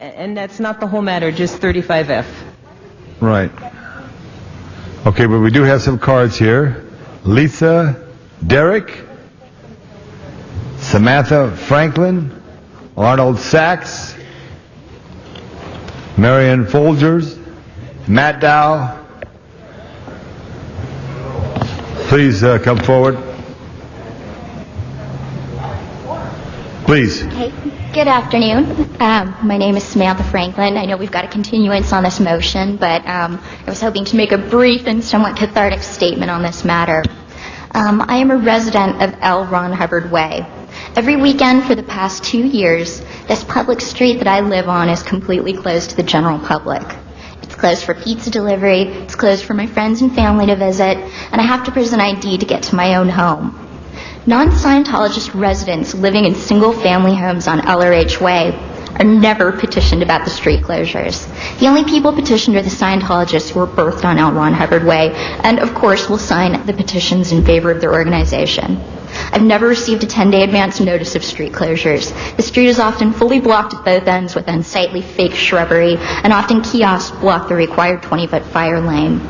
And that's not the whole matter, just 35F. Right. Okay, but we do have some cards here. Lisa, Derek, Samantha Franklin, Arnold Sachs, Marion Folgers, Matt Dow. Please come forward. Please. Okay. Good afternoon. My name is Samantha Franklin. I know we've got a continuance on this motion, but I was hoping to make a brief and somewhat cathartic statement on this matter. I am a resident of L Ron Hubbard Way. Every weekend for the past 2 years, this public street that I live on is completely closed to the general public. It's closed for pizza delivery, it's closed for my friends and family to visit, and I have to present ID to get to my own home. Non-Scientologist residents living in single-family homes on LRH Way are never petitioned about the street closures. The only people petitioned are the Scientologists who were birthed on L Ron Hubbard Way, and of course will sign the petitions in favor of their organization. I've never received a 10-day advance notice of street closures. The street is often fully blocked at both ends with unsightly fake shrubbery, and often kiosks block the required 20-foot fire lane.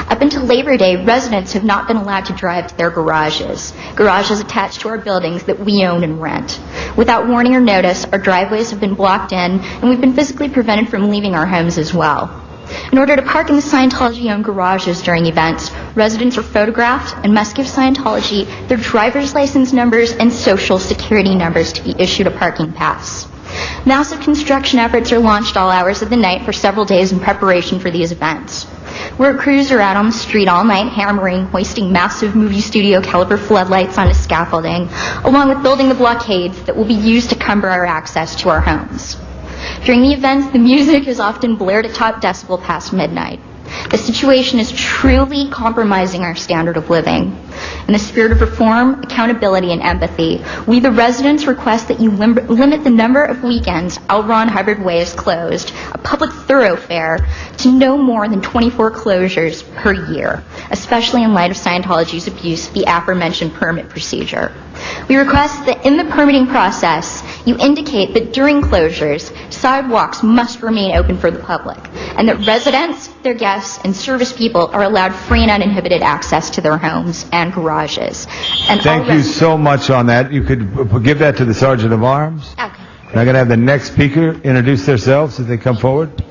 Up until Labor Day, residents have not been allowed to drive to their garages attached to our buildings that we own and rent. Without warning or notice, our driveways have been blocked in, and we've been physically prevented from leaving our homes as well. In order to park in the Scientology-owned garages during events, residents are photographed and must give Scientology their driver's license numbers and social security numbers to be issued a parking pass. Massive construction efforts are launched all hours of the night for several days in preparation for these events. Work crews are out on the street all night hammering, hoisting massive movie studio caliber floodlights onto scaffolding, along with building the blockades that will be used to cumber our access to our homes. During the events, the music is often blared at top decibel past midnight. The situation is truly compromising our standard of living. In the spirit of reform, accountability, and empathy, we the residents request that you limit the number of weekends L Ron Hubbard Way is closed, a public thoroughfare, to no more than 24 closures per year, especially in light of Scientology's abuse of the aforementioned permit procedure. We request that in the permitting process, you indicate that during closures, sidewalks must remain open for the public, and that residents, their guests, and service people are allowed free and uninhibited access to their homes and garages. And thank you so much on that. You could give that to the Sergeant of Arms. Okay. And I'm going to have the next speaker introduce themselves as they come forward.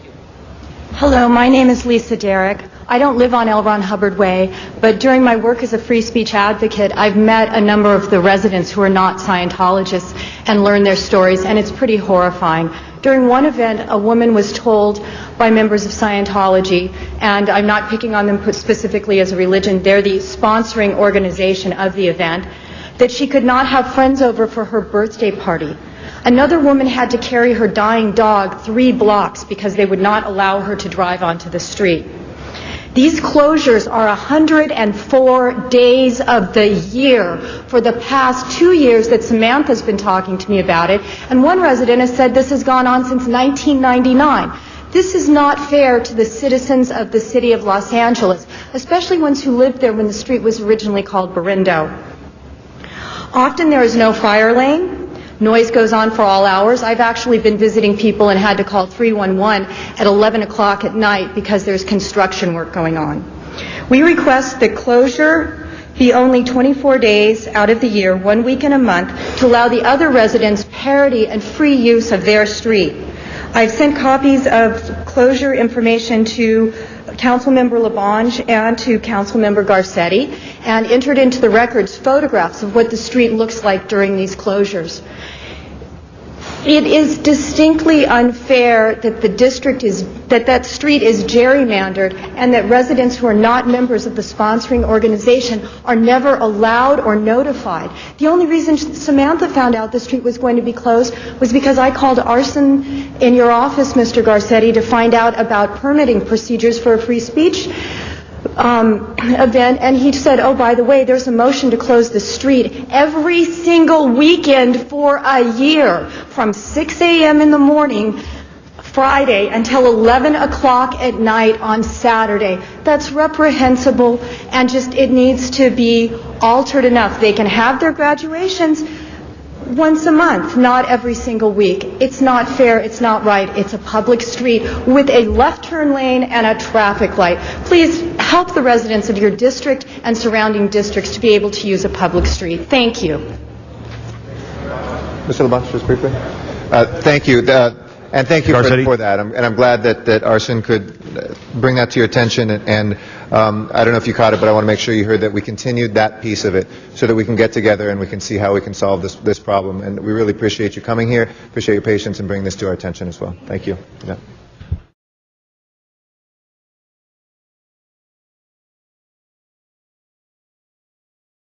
Hello, my name is Lisa Derrick. I don't live on L Ron Hubbard Way, but during my work as a free speech advocate, I've met a number of the residents who are not Scientologists and learned their stories, and it's pretty horrifying. During one event, a woman was told by members of Scientology, and I'm not picking on them specifically as a religion, they're the sponsoring organization of the event, that she could not have friends over for her birthday party. Another woman had to carry her dying dog 3 blocks because they would not allow her to drive onto the street. These closures are 104 days of the year for the past 2 years that Samantha's been talking to me about it, and one resident has said this has gone on since 1999. This is not fair to the citizens of the city of Los Angeles, especially ones who lived there when the street was originally called Berindo. Often there is no fire lane. Noise goes on for all hours. I've actually been visiting people and had to call 311 at 11 o'clock at night because there's construction work going on. We request that closure be only 24 days out of the year, 1 week in a month, to allow the other residents parity and free use of their street. I've sent copies of closure information to Councilmember LaBonge and to Councilmember Garcetti, and entered into the records photographs of what the street looks like during these closures. It is distinctly unfair that the district is, that street is gerrymandered, and that residents who are not members of the sponsoring organization are never allowed or notified. The only reason Samantha found out the street was going to be closed was because I called arson in your office, Mr. Garcetti, to find out about permitting procedures for a free speech event, and he said, oh, by the way, there's a motion to close the street every single weekend for a year from 6 a.m. in the morning Friday until 11 o'clock at night on Saturday. That's reprehensible, and just it needs to be altered enough. They can have their graduations, once a month, not every single week. It's not fair, it's not right. It's a public street with a left turn lane and a traffic light. Please help the residents of your district and surrounding districts to be able to use a public street. Thank you. Mr. LeBlanc, just briefly. Thank you. And thank you for that. I'm glad that Arsen could bring that to your attention. And I don't know if you caught it, but I want to make sure you heard that we continued that piece of it so that we can get together and we can see how we can solve this problem. And we really appreciate you coming here, appreciate your patience and bringing this to our attention as well. Thank you. Yeah.